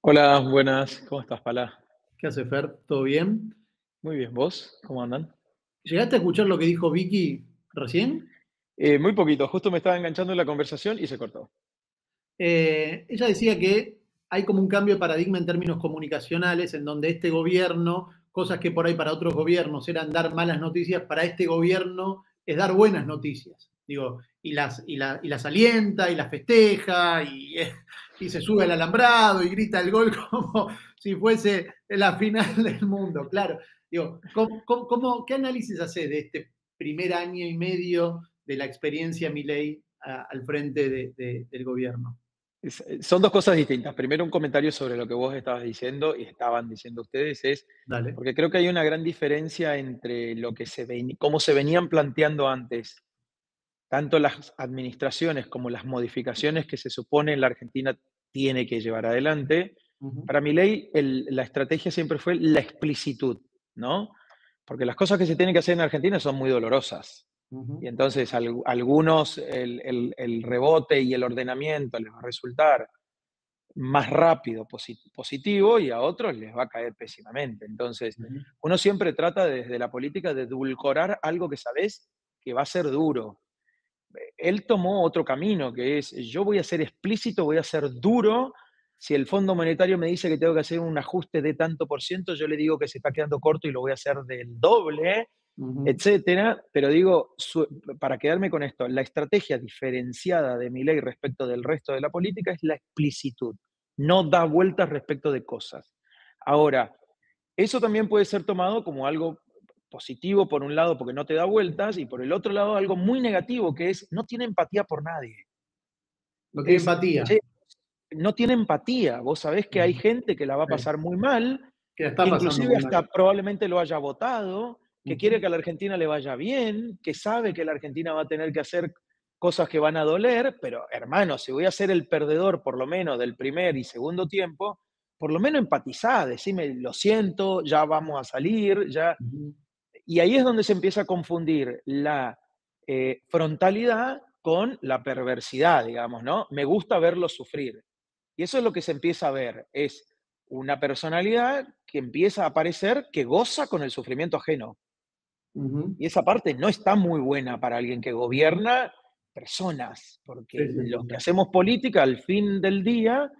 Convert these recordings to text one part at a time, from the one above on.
Hola, buenas, ¿cómo estás, Pala? ¿Qué hace Fer? ¿Todo bien? Muy bien, ¿vos? ¿Cómo andan? ¿Llegaste a escuchar lo que dijo Vicky recién? Muy poquito, justo me estaba enganchando en la conversación y se cortó. Ella decía que hay como un cambio de paradigma en términos comunicacionales, en donde este gobierno, cosas que por ahí para otros gobiernos eran dar malas noticias, para este gobierno es dar buenas noticias. Digo, y las alienta y las festeja y se sube al alambrado y grita el gol como si fuese la final del mundo. Claro, digo, ¿qué análisis hace de este primer año y medio de la experiencia Milei al frente del gobierno? Son dos cosas distintas. Primero, un comentario sobre lo que vos estabas diciendo y estaban diciendo ustedes es, Dale. porque creo que hay una gran diferencia entre lo que cómo se venían planteando antes, tanto las administraciones como las modificaciones que se supone la Argentina tiene que llevar adelante. Ujú, Para mi ley, la estrategia siempre fue la explicitud, ¿no? Porque las cosas que se tienen que hacer en Argentina son muy dolorosas. Y ujú, entonces algunos el rebote y el ordenamiento les va a resultar más rápido, positivo, y a otros les va a caer pésimamente. Entonces, ujú, uno siempre trata desde la política de edulcorar algo que sabes que va a ser duro. Él tomó otro camino, que es, yo voy a ser explícito, voy a ser duro. Si el Fondo Monetario me dice que tengo que hacer un ajuste de tanto por ciento, yo le digo que se está quedando corto y lo voy a hacer del doble, ujú, etcétera. Pero digo, para quedarme con esto, la estrategia diferenciada de mi ley respecto del resto de la política es la explicitud. No da vueltas respecto de cosas. Ahora, eso también puede ser tomado como algo positivo por un lado porque no te da vueltas y por el otro lado algo muy negativo que es no tiene empatía por nadie. no tiene Es, empatía. che, no tiene empatía. Vos sabés que hay Ujú, gente que la va a sí, pasar muy mal, que la está que pasando inclusive muy mal. hasta probablemente lo haya votado, que quiere Ujú, que a la Argentina le vaya bien, que sabe que la Argentina va a tener que hacer cosas que van a doler, pero hermano, si voy a ser el perdedor por lo menos del primer y segundo tiempo, por lo menos empatizá, decime, lo siento, ya vamos a salir, ya. ujú, Y ahí es donde se empieza a confundir la frontalidad con la perversidad, digamos, ¿no? Me gusta verlo sufrir. Y eso es lo que se empieza a ver, es una personalidad que empieza a aparecer que goza con el sufrimiento ajeno. ujú. Y esa parte no está muy buena para alguien que gobierna personas, Sí, porque sí, los que total. hacemos política al fin del día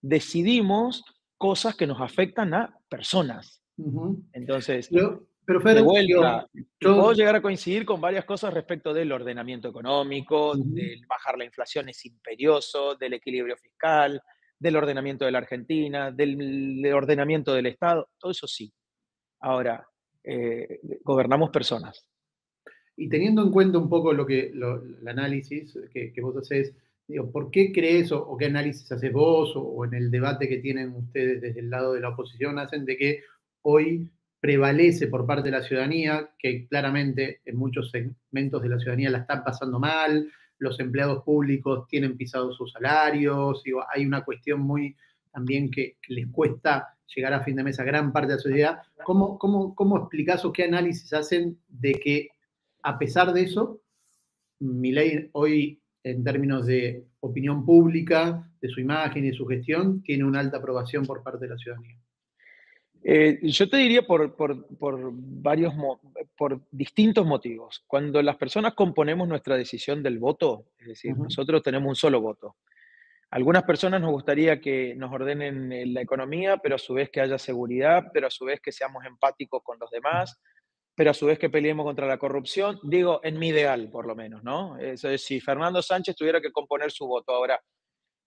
decidimos cosas que nos afectan a personas. Ujú. Entonces, Pero de Fer, vuelta, digo, yo puedo llegar a coincidir con varias cosas respecto del ordenamiento económico, ujú. del bajar la inflación es imperioso, del equilibrio fiscal, del ordenamiento de la Argentina, del ordenamiento del Estado, todo eso sí. Ahora, gobernamos personas. Y teniendo en cuenta un poco el análisis que vos haces, digo, ¿por qué crees o qué análisis haces vos o en el debate que tienen ustedes desde el lado de la oposición hacen de que hoy prevalece por parte de la ciudadanía, que claramente en muchos segmentos de la ciudadanía la están pasando mal, los empleados públicos tienen pisados sus salarios, digo, hay una cuestión muy también que les cuesta llegar a fin de mes a gran parte de la sociedad? ¿Cómo explicás o qué análisis hacen de que a pesar de eso, Milei hoy, en términos de opinión pública, de su imagen y de su gestión, tiene una alta aprobación por parte de la ciudadanía? Yo te diría por distintos motivos. Cuando las personas componemos nuestra decisión del voto, es decir, Ujú, nosotros tenemos un solo voto. Algunas personas nos gustaría que nos ordenen la economía, pero a su vez que haya seguridad, pero a su vez que seamos empáticos con los demás, pero a su vez que peleemos contra la corrupción. Digo, en mi ideal, por lo menos, ¿no? Eso es, si Fernando Sánchez tuviera que componer su voto ahora,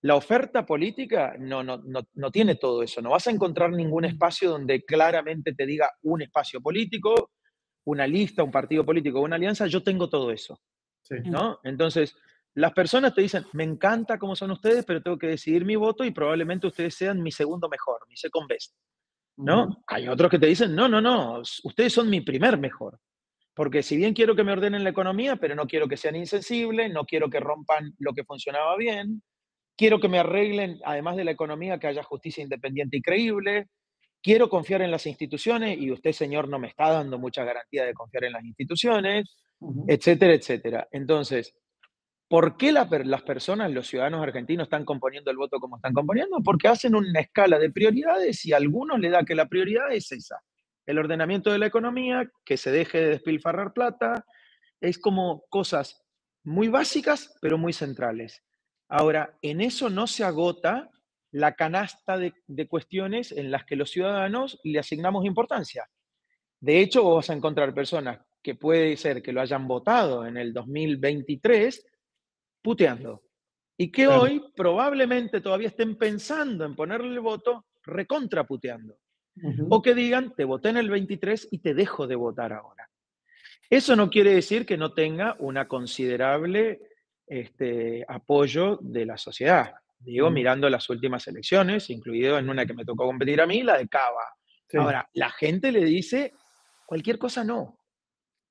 la oferta política no tiene todo eso. No vas a encontrar ningún espacio donde claramente te diga un espacio político, una lista, un partido político, una alianza. Yo tengo todo eso, sí. ¿no? Entonces, las personas te dicen, me encanta cómo son ustedes, pero tengo que decidir mi voto y probablemente ustedes sean mi segundo mejor, mi second best, Ujú, ¿no? Hay otros que te dicen, no, no, no, ustedes son mi primer mejor. Porque si bien quiero que me ordenen la economía, pero no quiero que sean insensibles, no quiero que rompan lo que funcionaba bien, quiero que me arreglen, además de la economía, que haya justicia independiente y creíble, quiero confiar en las instituciones y usted, señor, no me está dando mucha garantía de confiar en las instituciones, ujú, etcétera, etcétera. Entonces, ¿Por qué las personas, los ciudadanos argentinos están componiendo el voto como están componiendo? Porque hacen una escala de prioridades y a algunos le da que la prioridad es esa. El ordenamiento de la economía, que se deje de despilfarrar plata, es como cosas muy básicas, pero muy centrales. Ahora, en eso no se agota la canasta de cuestiones en las que los ciudadanos le asignamos importancia. De hecho, vos vas a encontrar personas que puede ser que lo hayan votado en el 2023 puteando. Y que Claro. hoy probablemente todavía estén pensando en ponerle el voto recontra puteando. O Ujú. que digan, te voté en el 23 y te dejo de votar ahora. Eso no quiere decir que no tenga una considerable apoyo de la sociedad. Digo, Ujú. mirando las últimas elecciones, incluido en una que me tocó competir a mí, la de Cava. Sí. Ahora, la gente le dice cualquier cosa no.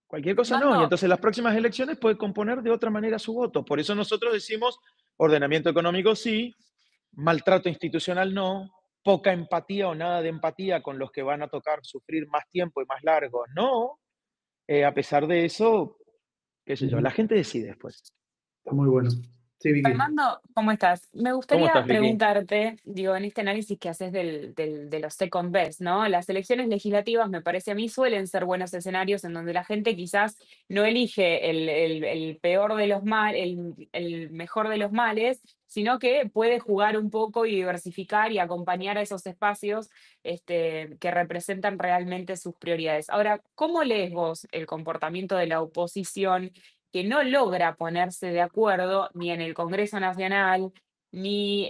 Cualquier cosa no. Y Fernando, entonces las próximas elecciones puede componer de otra manera su voto. Por eso nosotros decimos ordenamiento económico sí, maltrato institucional no, poca empatía o nada de empatía con los que van a tocar sufrir más tiempo y más largo no. A pesar de eso, qué sé yo, Ujú. la gente decide después. Está muy bueno. Sí, Vicky. Fernando, ¿cómo estás? Me ¿Cómo gustaría estás, Vicky? preguntarte, digo, en este análisis que haces de los second best, ¿no? Las elecciones legislativas, me parece a mí, suelen ser buenos escenarios en donde la gente quizás no elige el peor de los males, el mejor de los males, sino que puede jugar un poco y diversificar y acompañar a esos espacios que representan realmente sus prioridades. Ahora, ¿cómo lees vos el comportamiento de la oposición que no logra ponerse de acuerdo ni en el Congreso Nacional, ni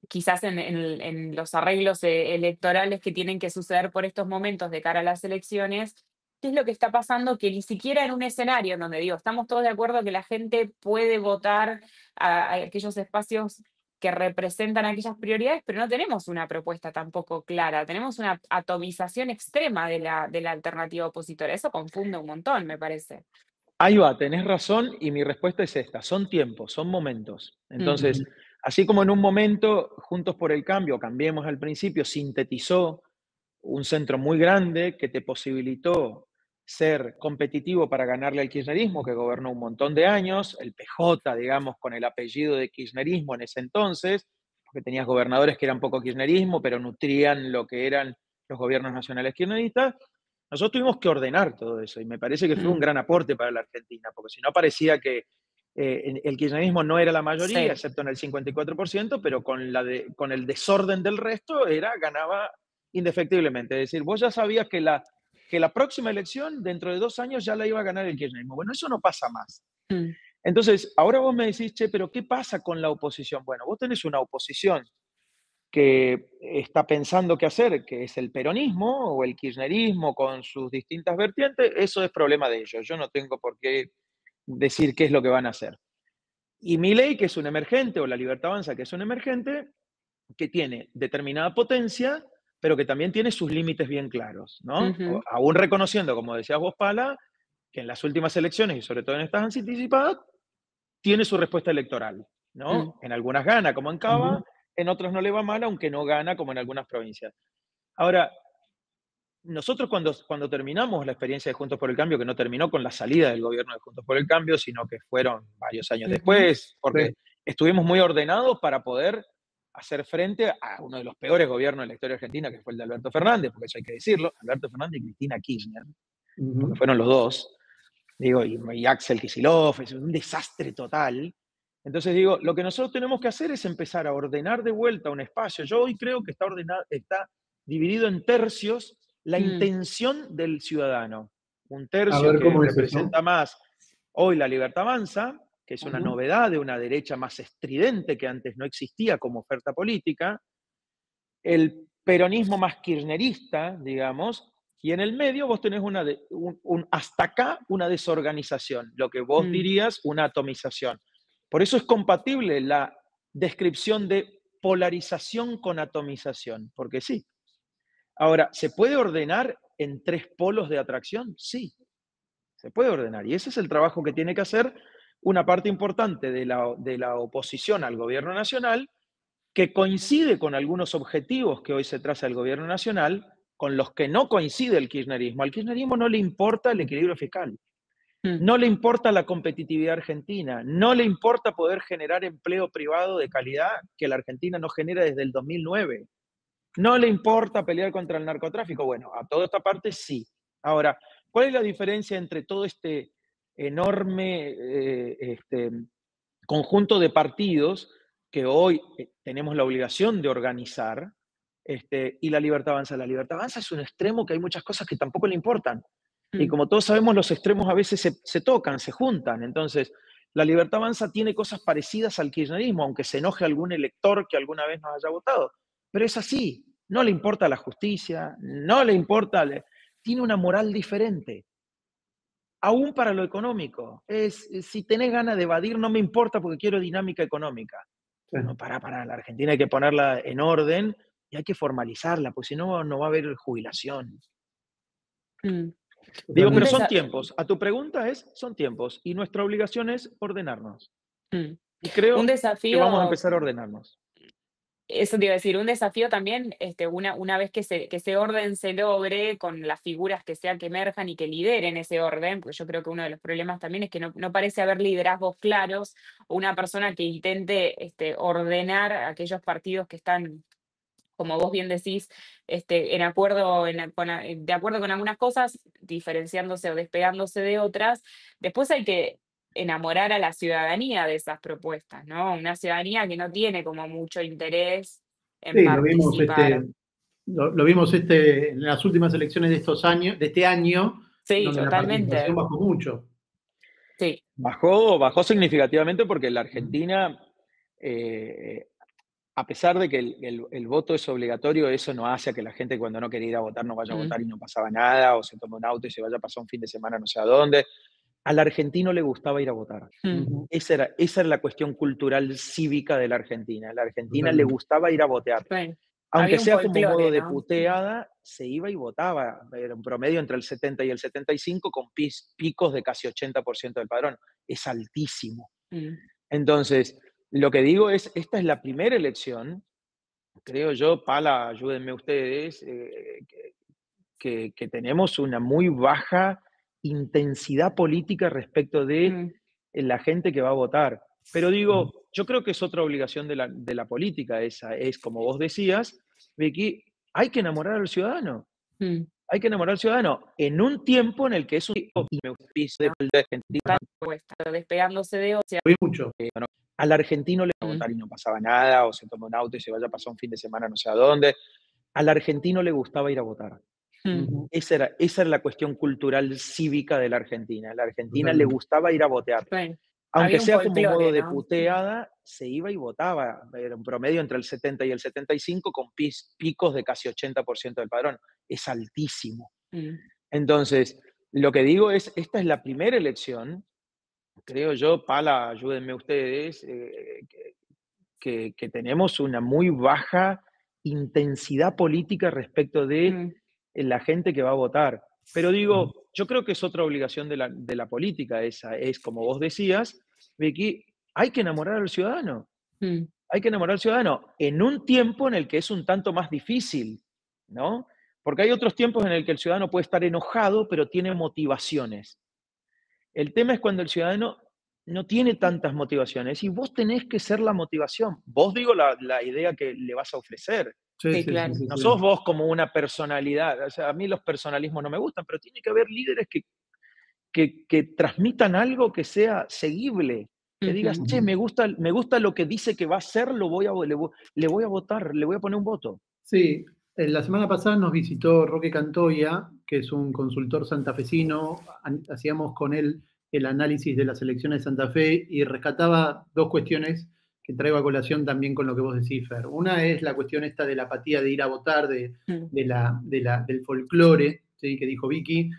quizás en los arreglos electorales que tienen que suceder por estos momentos de cara a las elecciones? ¿Qué es lo que está pasando? Que ni siquiera en un escenario en donde digo, estamos todos de acuerdo que la gente puede votar a aquellos espacios que representan aquellas prioridades, pero no tenemos una propuesta tampoco clara, tenemos una atomización extrema de la alternativa opositora. Eso confunde un montón, me parece. Ahí va, tenés razón y mi respuesta es esta, son tiempos, son momentos. Mm, Entonces, Ujú. así como en un momento Juntos por el Cambio, Cambiemos al principio, sintetizó un centro muy grande que te posibilitó ser competitivo para ganarle al kirchnerismo, que gobernó un montón de años, el PJ, digamos, con el apellido de kirchnerismo en ese entonces, porque tenías gobernadores que eran poco kirchnerismo, pero nutrían lo que eran los gobiernos nacionales kirchneristas. Nosotros tuvimos que ordenar todo eso y me parece que fue un mm, gran aporte para la Argentina, porque si no parecía que el kirchnerismo no era la mayoría, sí. excepto en el 54%, pero con el desorden del resto ganaba indefectiblemente. Es decir, vos ya sabías que la próxima elección, dentro de 2 años, ya la iba a ganar el kirchnerismo. Bueno, eso no pasa más. Mm, Entonces, ahora vos me decís, che, pero ¿qué pasa con la oposición? Bueno, vos tenés una oposición que está pensando qué hacer, que es el peronismo o el kirchnerismo con sus distintas vertientes, eso es problema de ellos. Yo no tengo por qué decir qué es lo que van a hacer. Y Milei, que es un emergente, o la Libertad Avanza, que es un emergente, que tiene determinada potencia, pero que también tiene sus límites bien claros, ¿no? ujú, Aún reconociendo, como decías vos, Pala, que en las últimas elecciones, y sobre todo en estas anticipadas, tiene su respuesta electoral, mm, ¿no? En algunas gana, como en Ujú. Cava, en otras no le va mal, aunque no gana, como en algunas provincias. Ahora, nosotros cuando terminamos la experiencia de Juntos por el Cambio, que no terminó con la salida del gobierno de Juntos por el Cambio, sino que fueron varios años ujú, después, porque Sí. estuvimos muy ordenados para poder hacer frente a uno de los peores gobiernos de la historia argentina, que fue el de Alberto Fernández, porque eso hay que decirlo, Alberto Fernández y Cristina Kirchner, porque Ujú. fueron los dos, digo, y Axel Kicillof, es un desastre total. Entonces digo, lo que nosotros tenemos que hacer es empezar a ordenar de vuelta un espacio. Yo hoy creo que está ordenado, está dividido en tercios la mm, intención del ciudadano. Un A tercio ver que cómo es eso. representa más hoy la libertad avanza, que es una Ujú. novedad de una derecha más estridente que antes no existía como oferta política, el peronismo más kirchnerista, digamos, y en el medio vos tenés hasta acá una desorganización, lo que vos mm, dirías una atomización. Por eso es compatible la descripción de polarización con atomización, porque sí. Ahora, ¿se puede ordenar en tres polos de atracción? Sí, se puede ordenar. Y ese es el trabajo que tiene que hacer una parte importante de la oposición al gobierno nacional, que coincide con algunos objetivos que hoy se traza el gobierno nacional, con los que no coincide el kirchnerismo. Al kirchnerismo no le importa el equilibrio fiscal. Mm, No le importa la competitividad argentina, no le importa poder generar empleo privado de calidad que la Argentina no genera desde el 2009. No le importa pelear contra el narcotráfico. Bueno, a toda esta parte sí. Ahora, ¿cuál es la diferencia entre todo este enorme conjunto de partidos que hoy tenemos la obligación de organizar y la Libertad Avanza? La Libertad Avanza es un extremo que hay muchas cosas que tampoco le importan. Y mm, como todos sabemos, los extremos a veces se tocan, se juntan. Entonces, la Libertad Avanza tiene cosas parecidas al kirchnerismo, aunque se enoje algún elector que alguna vez nos haya votado. Pero es así. No le importa la justicia, no le importa, tiene una moral diferente, aún para lo económico. Si tenés ganas de evadir, no me importa porque quiero dinámica económica. Sí, No, la Argentina hay que ponerla en orden y hay que formalizarla, porque si no, no va a haber jubilación. mm. Digo, Un pero totalmente. son desa- tiempos. A tu pregunta son tiempos. Y nuestra obligación es ordenarnos. mm. Y Un creo que vamos a desafío. empezar a ordenarnos. Eso te iba a decir, un desafío también, una vez que ese orden se logre, con las figuras que sean que emerjan y que lideren ese orden, porque yo creo que uno de los problemas también es que no parece haber liderazgos claros, o una persona que intente ordenar a aquellos partidos que están, como vos bien decís, en acuerdo, de acuerdo con algunas cosas, diferenciándose o despegándose de otras. Después hay que enamorar a la ciudadanía de esas propuestas, ¿no? Una ciudadanía que no tiene como mucho interés en Sí, lo vimos, participar. lo vimos en las últimas elecciones de estos años, de este año, Sí, donde la participación totalmente. bajó mucho. Sí. Bajó significativamente porque la Argentina, eh, a pesar de que el voto es obligatorio, eso no hace a que la gente cuando no quería ir a votar no vaya a Mm, votar y no pasaba nada, o se toma un auto y se vaya a pasar un fin de semana no sé a dónde. Al argentino le gustaba ir a votar. mm, Ujú, Esa era la cuestión cultural cívica de la Argentina. A la Argentina le totalmente. gustaba ir a votar. sí. Aunque Había un sea como modo folclore, de ¿no? Mm, puteada, se iba y votaba. Era un promedio entre el 70 y el 75 con picos de casi 80% del padrón. Es altísimo. mm, Entonces, lo que digo es, esta es la primera elección, creo yo, Pala, ayúdenme ustedes, que tenemos una muy baja intensidad política respecto de mm, la gente que va a votar. Pero digo, yo creo que es otra obligación de la política esa, es como vos decías, Vicky, hay que enamorar al ciudadano, mm. hay que enamorar al ciudadano en un tiempo en el que es un tiempo y me piso de Argentina, Tal propuesta, despegándose de otras. Lo vi mucho. ¿no? Al argentino le va a Mm, votar y no pasaba nada, o se toma un auto y se vaya a pasar un fin de semana no sé a dónde. Al argentino le gustaba ir a votar. mm, Ujú, Esa era la cuestión cultural cívica de la Argentina. A la Argentina le totalmente. gustaba ir a votar. sí. Aunque Había un sea como modo folclore, de ¿no? Mm, puteada, se iba y votaba. Era un promedio entre el 70 y el 75 con picos de casi 80% del padrón. Es altísimo. mm, Entonces, lo que digo es, esta es la primera elección, creo yo, Pala, ayúdenme ustedes, que tenemos una muy baja intensidad política respecto de mm, la gente que va a votar. Pero digo, yo creo que es otra obligación de la política esa, es como vos decías, Vicky, hay que enamorar al ciudadano, mm. hay que enamorar al ciudadano en un tiempo en el que es un tanto más difícil, ¿no? Porque hay otros tiempos en el que el ciudadano puede estar enojado, pero tiene motivaciones. El tema es cuando el ciudadano no tiene tantas motivaciones y vos tenés que ser la motivación. Vos digo la idea que le vas a ofrecer. Sí, Sí, sí, sí, claro. sí, No sí. sos vos como una personalidad. O sea, a mí los personalismos no me gustan, pero tiene que haber líderes que transmitan algo que sea seguible. Que digas, Ujú. che, Ujú. me gusta lo que dice que va a hacer, le voy a votar, le voy a poner un voto. Sí, la semana pasada nos visitó Roque Cantoya, que es un consultor santafesino. Hacíamos con él el análisis de las elecciones de Santa Fe y rescataba dos cuestiones que traigo a colación también con lo que vos decís, Fer. Una es la cuestión esta de la apatía de ir a votar, Mm, del folclore, ¿sí? Que dijo Vicky,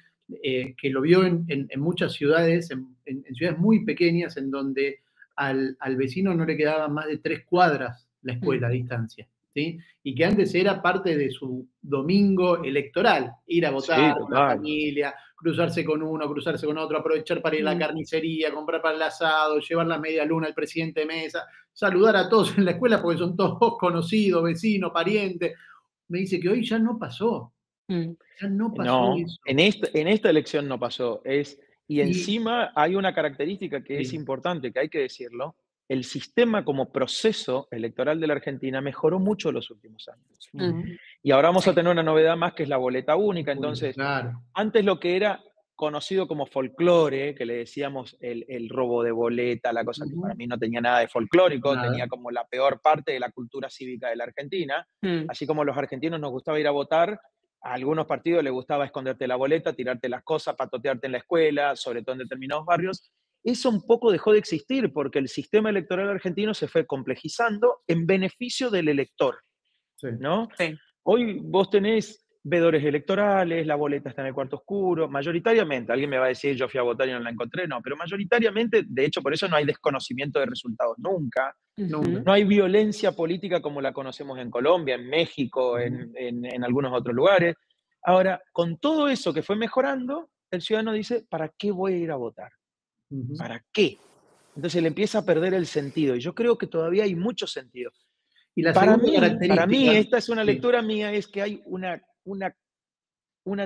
que lo vio en muchas ciudades, en ciudades muy pequeñas, en donde al vecino no le quedaban más de 3 cuadras la mm, escuela a distancia. ¿Sí? Y que antes era parte de su domingo electoral, ir a Sí, votar con la total. familia, cruzarse con uno, cruzarse con otro, aprovechar para ir a la mm. carnicería, comprar para el asado, llevar la media luna al presidente de mesa, saludar a todos en la escuela porque son todos conocidos, vecinos, parientes. Me dice que hoy ya no pasó, Mm, ya no pasó No, eso. en esta elección no pasó. Y Y, encima hay una característica que es sí. importante, que hay que decirlo, el sistema como proceso electoral de la Argentina mejoró mucho en los últimos años. Mm, Ujú. Y ahora vamos a sí. tener una novedad más que es la boleta única. Único, Entonces, claro. antes lo que era conocido como folclore, que le decíamos el robo de boleta, la cosa que para Ujú. mí no tenía nada de folclórico, tenía Nada. como la peor parte de la cultura cívica de la Argentina. Mm, Así como a los argentinos nos gustaba ir a votar, a algunos partidos les gustaba esconderte la boleta, tirarte las cosas, patotearte en la escuela, sobre todo en determinados barrios. Eso un poco dejó de existir porque el sistema electoral argentino se fue complejizando en beneficio del elector, Sí. ¿no? sí. Hoy vos tenés veedores electorales, la boleta está en el cuarto oscuro, mayoritariamente, alguien me va a decir yo fui a votar y no la encontré, no, pero mayoritariamente, de hecho, por eso no hay desconocimiento de resultados nunca, Nunca. Ujú, no hay violencia política como la conocemos en Colombia, en México, Ujú. en algunos otros lugares. Ahora, con todo eso que fue mejorando, el ciudadano dice, ¿para qué voy a ir a votar? Ujú. ¿Para qué? Entonces le empieza a perder el sentido, y yo creo que todavía hay mucho sentido. Y la Para segunda mí, para mí, característica, esta es una sí. lectura mía, es que hay una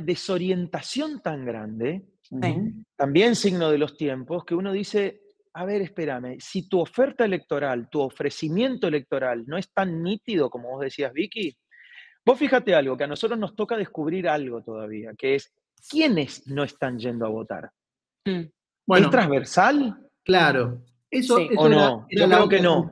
desorientación tan grande, sí. Ujú. también signo de los tiempos, que uno dice, a ver, espérame, si tu oferta electoral, tu ofrecimiento electoral no es tan nítido como vos decías, Vicky, vos fíjate algo, que a nosotros nos toca descubrir algo todavía, que es, ¿quiénes no están yendo a votar? Mm, ¿Es Bueno, transversal claro, eso, sí. o eso era, no? era Yo creo que no.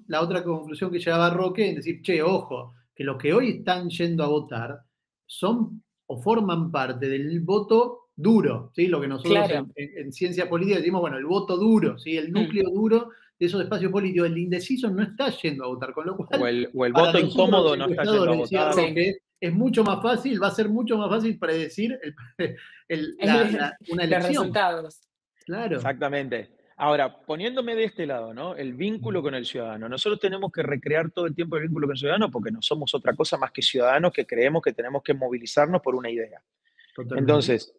la otra conclusión que llegaba Roque, en decir, che, ojo, que los que hoy están yendo a votar son o forman parte del voto duro, ¿sí? Lo que nosotros Claro. en ciencia política decimos, bueno, el voto duro, ¿sí? El Mm, núcleo duro de esos espacios políticos. El indeciso no está yendo a votar, con lo cual, O el para voto nosotros los incómodo no está yendo a encuestadores, decía votar. sí. Roque, es mucho más fácil, va a ser mucho más fácil predecir una Los elección. resultados. Claro. Exactamente. Ahora, poniéndome de este lado, ¿no? El vínculo con el ciudadano. Nosotros tenemos que recrear todo el tiempo el vínculo con el ciudadano porque no somos otra cosa más que ciudadanos que creemos que tenemos que movilizarnos por una idea. Totalmente. Entonces,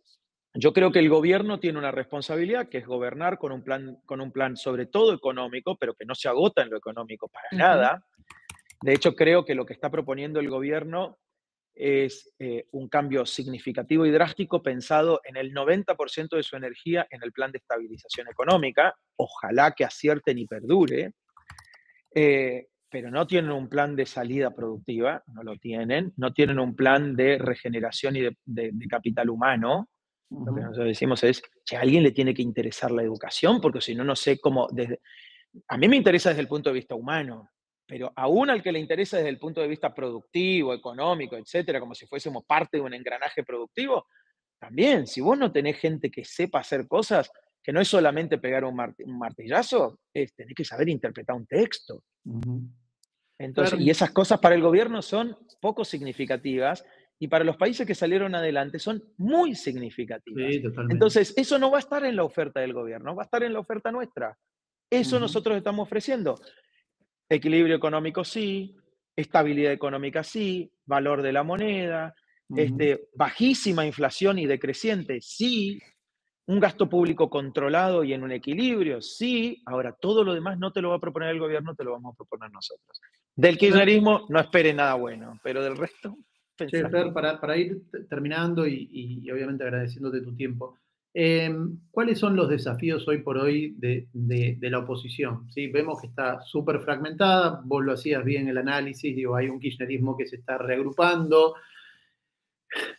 yo creo que el gobierno tiene una responsabilidad que es gobernar con un plan sobre todo económico, pero que no se agota en lo económico para Ujú, nada. De hecho, creo que lo que está proponiendo el gobierno es un cambio significativo y drástico pensado en el 90% de su energía en el plan de estabilización económica. Ojalá que acierten y perdure, pero no tienen un plan de salida productiva, no lo tienen, no tienen un plan de regeneración y de capital humano. Lo que Ujú. nosotros decimos es, che, a alguien le tiene que interesar la educación, porque si no, no sé cómo, a mí me interesa desde el punto de vista humano, pero aún al que le interesa desde el punto de vista productivo, económico, etcétera, como si fuésemos parte de un engranaje productivo, también, si vos no tenés gente que sepa hacer cosas, que no es solamente pegar un martillazo, es tenés que saber interpretar un texto. Ujú. Entonces, Fer, y esas cosas para el gobierno son poco significativas y para los países que salieron adelante son muy significativas. sí, totalmente. Entonces, eso no va a estar en la oferta del gobierno, va a estar en la oferta nuestra. Eso Ujú, nosotros estamos ofreciendo. Equilibrio económico sí, estabilidad económica sí, valor de la moneda, ujú. bajísima inflación y decreciente sí, un gasto público controlado y en un equilibrio sí. Ahora, todo lo demás no te lo va a proponer el gobierno, te lo vamos a proponer nosotros. Del Fer, kirchnerismo no espere nada bueno, pero del resto, che, Fer, pensalo. para ir terminando y obviamente agradeciéndote tu tiempo, ¿cuáles son los desafíos hoy por hoy de la oposición? ¿Sí? Vemos que está súper fragmentada, vos lo hacías bien el análisis, digo, hay un kirchnerismo que se está reagrupando,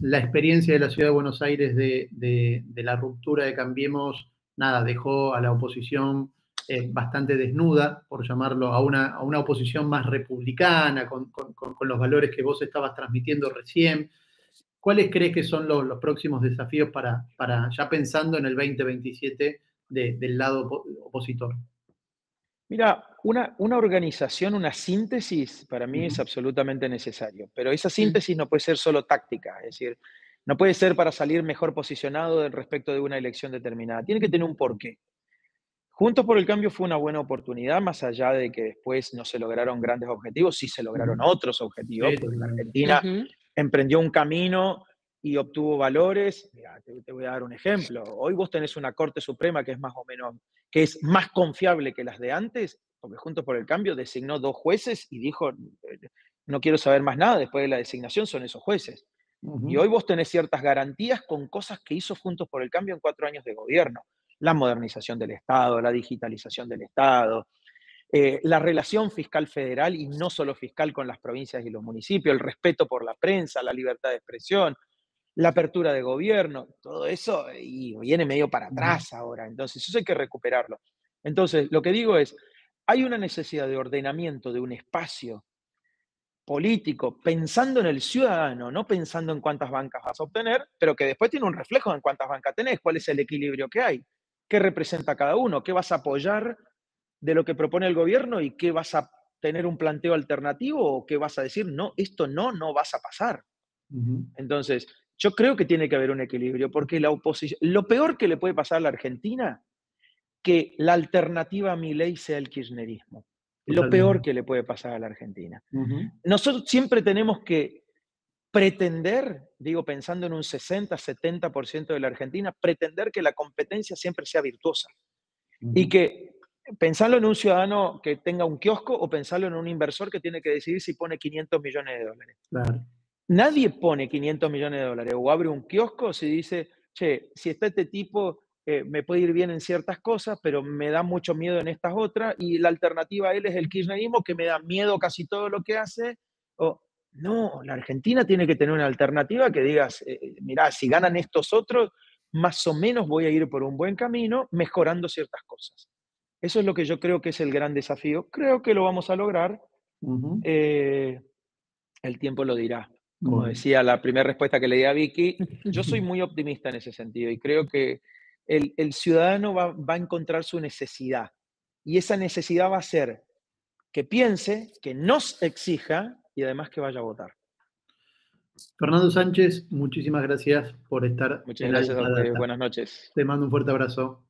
la experiencia de la ciudad de Buenos Aires de la ruptura de Cambiemos, nada, dejó a la oposición bastante desnuda, por llamarlo, a una oposición más republicana, con los valores que vos estabas transmitiendo recién. ¿Cuáles crees que son los próximos desafíos para ya pensando en el 2027 del lado opositor? Mira, una organización, una síntesis, para mí es Ujú. absolutamente necesario, pero esa mm, síntesis no puede ser solo táctica, es decir, no puede ser para salir mejor posicionado respecto de una elección determinada, tiene que tener un porqué. Juntos por el Cambio fue una buena oportunidad, más allá de que después no se lograron grandes objetivos, sí se lograron Ujú. otros objetivos, Sí, porque la totalmente. Argentina ujú, emprendió un camino y obtuvo valores. Mira, te voy a dar un ejemplo. Hoy vos tenés una Corte Suprema que es más o menos, que es más confiable que las de antes, porque Juntos por el Cambio designó 2 jueces y dijo, no quiero saber más nada, después de la designación son esos jueces. Y Ujú, hoy vos tenés ciertas garantías con cosas que hizo Juntos por el Cambio en 4 años de gobierno. La modernización del Estado, la digitalización del Estado, la relación fiscal federal y no solo fiscal con las provincias y los municipios, el respeto por la prensa, la libertad de expresión, la apertura de gobierno, todo eso y viene medio para ujú, atrás ahora. Entonces, eso hay que recuperarlo. Entonces, lo que digo es, hay una necesidad de ordenamiento de un espacio político pensando en el ciudadano, no pensando en cuántas bancas vas a obtener, pero que después tiene un reflejo en cuántas bancas tenés, cuál es el equilibrio que hay, qué representa cada uno, qué vas a apoyar de lo que propone el gobierno y qué vas a tener un planteo alternativo o qué vas a decir, no, esto no, no vas a pasar. ujú. Entonces, yo creo que tiene que haber un equilibrio, porque la oposición, lo peor que le puede pasar a la Argentina, que la alternativa a Milei sea el kirchnerismo. Lo peor Totalmente. que le puede pasar a la Argentina. Ujú, Nosotros siempre tenemos que pretender, digo, pensando en un 60-70% de la Argentina, pretender que la competencia siempre sea virtuosa. Y ujú. que pensarlo en un ciudadano que tenga un kiosco o pensarlo en un inversor que tiene que decidir si pone 500 millones de dólares. Claro. Nadie pone 500 millones de dólares o abre un kiosco si dice, che, si está este tipo, me puede ir bien en ciertas cosas, pero me da mucho miedo en estas otras, y la alternativa a él es el kirchnerismo, que me da miedo casi todo lo que hace. O, no, la Argentina tiene que tener una alternativa que digas, mirá, si ganan estos otros, más o menos voy a ir por un buen camino, mejorando ciertas cosas. Eso es lo que yo creo que es el gran desafío. Creo que lo vamos a lograr. Ujú. eh, el tiempo lo dirá. Como Bueno. decía la primera respuesta que le di a Vicky, yo soy muy optimista en ese sentido y creo que el ciudadano va a encontrar su necesidad y esa necesidad va a ser que piense, que nos exija y además que vaya a votar. Fernando Sánchez, muchísimas gracias por estar Muchas en gracias a Alta ustedes. Data. Buenas noches. Te mando un fuerte abrazo.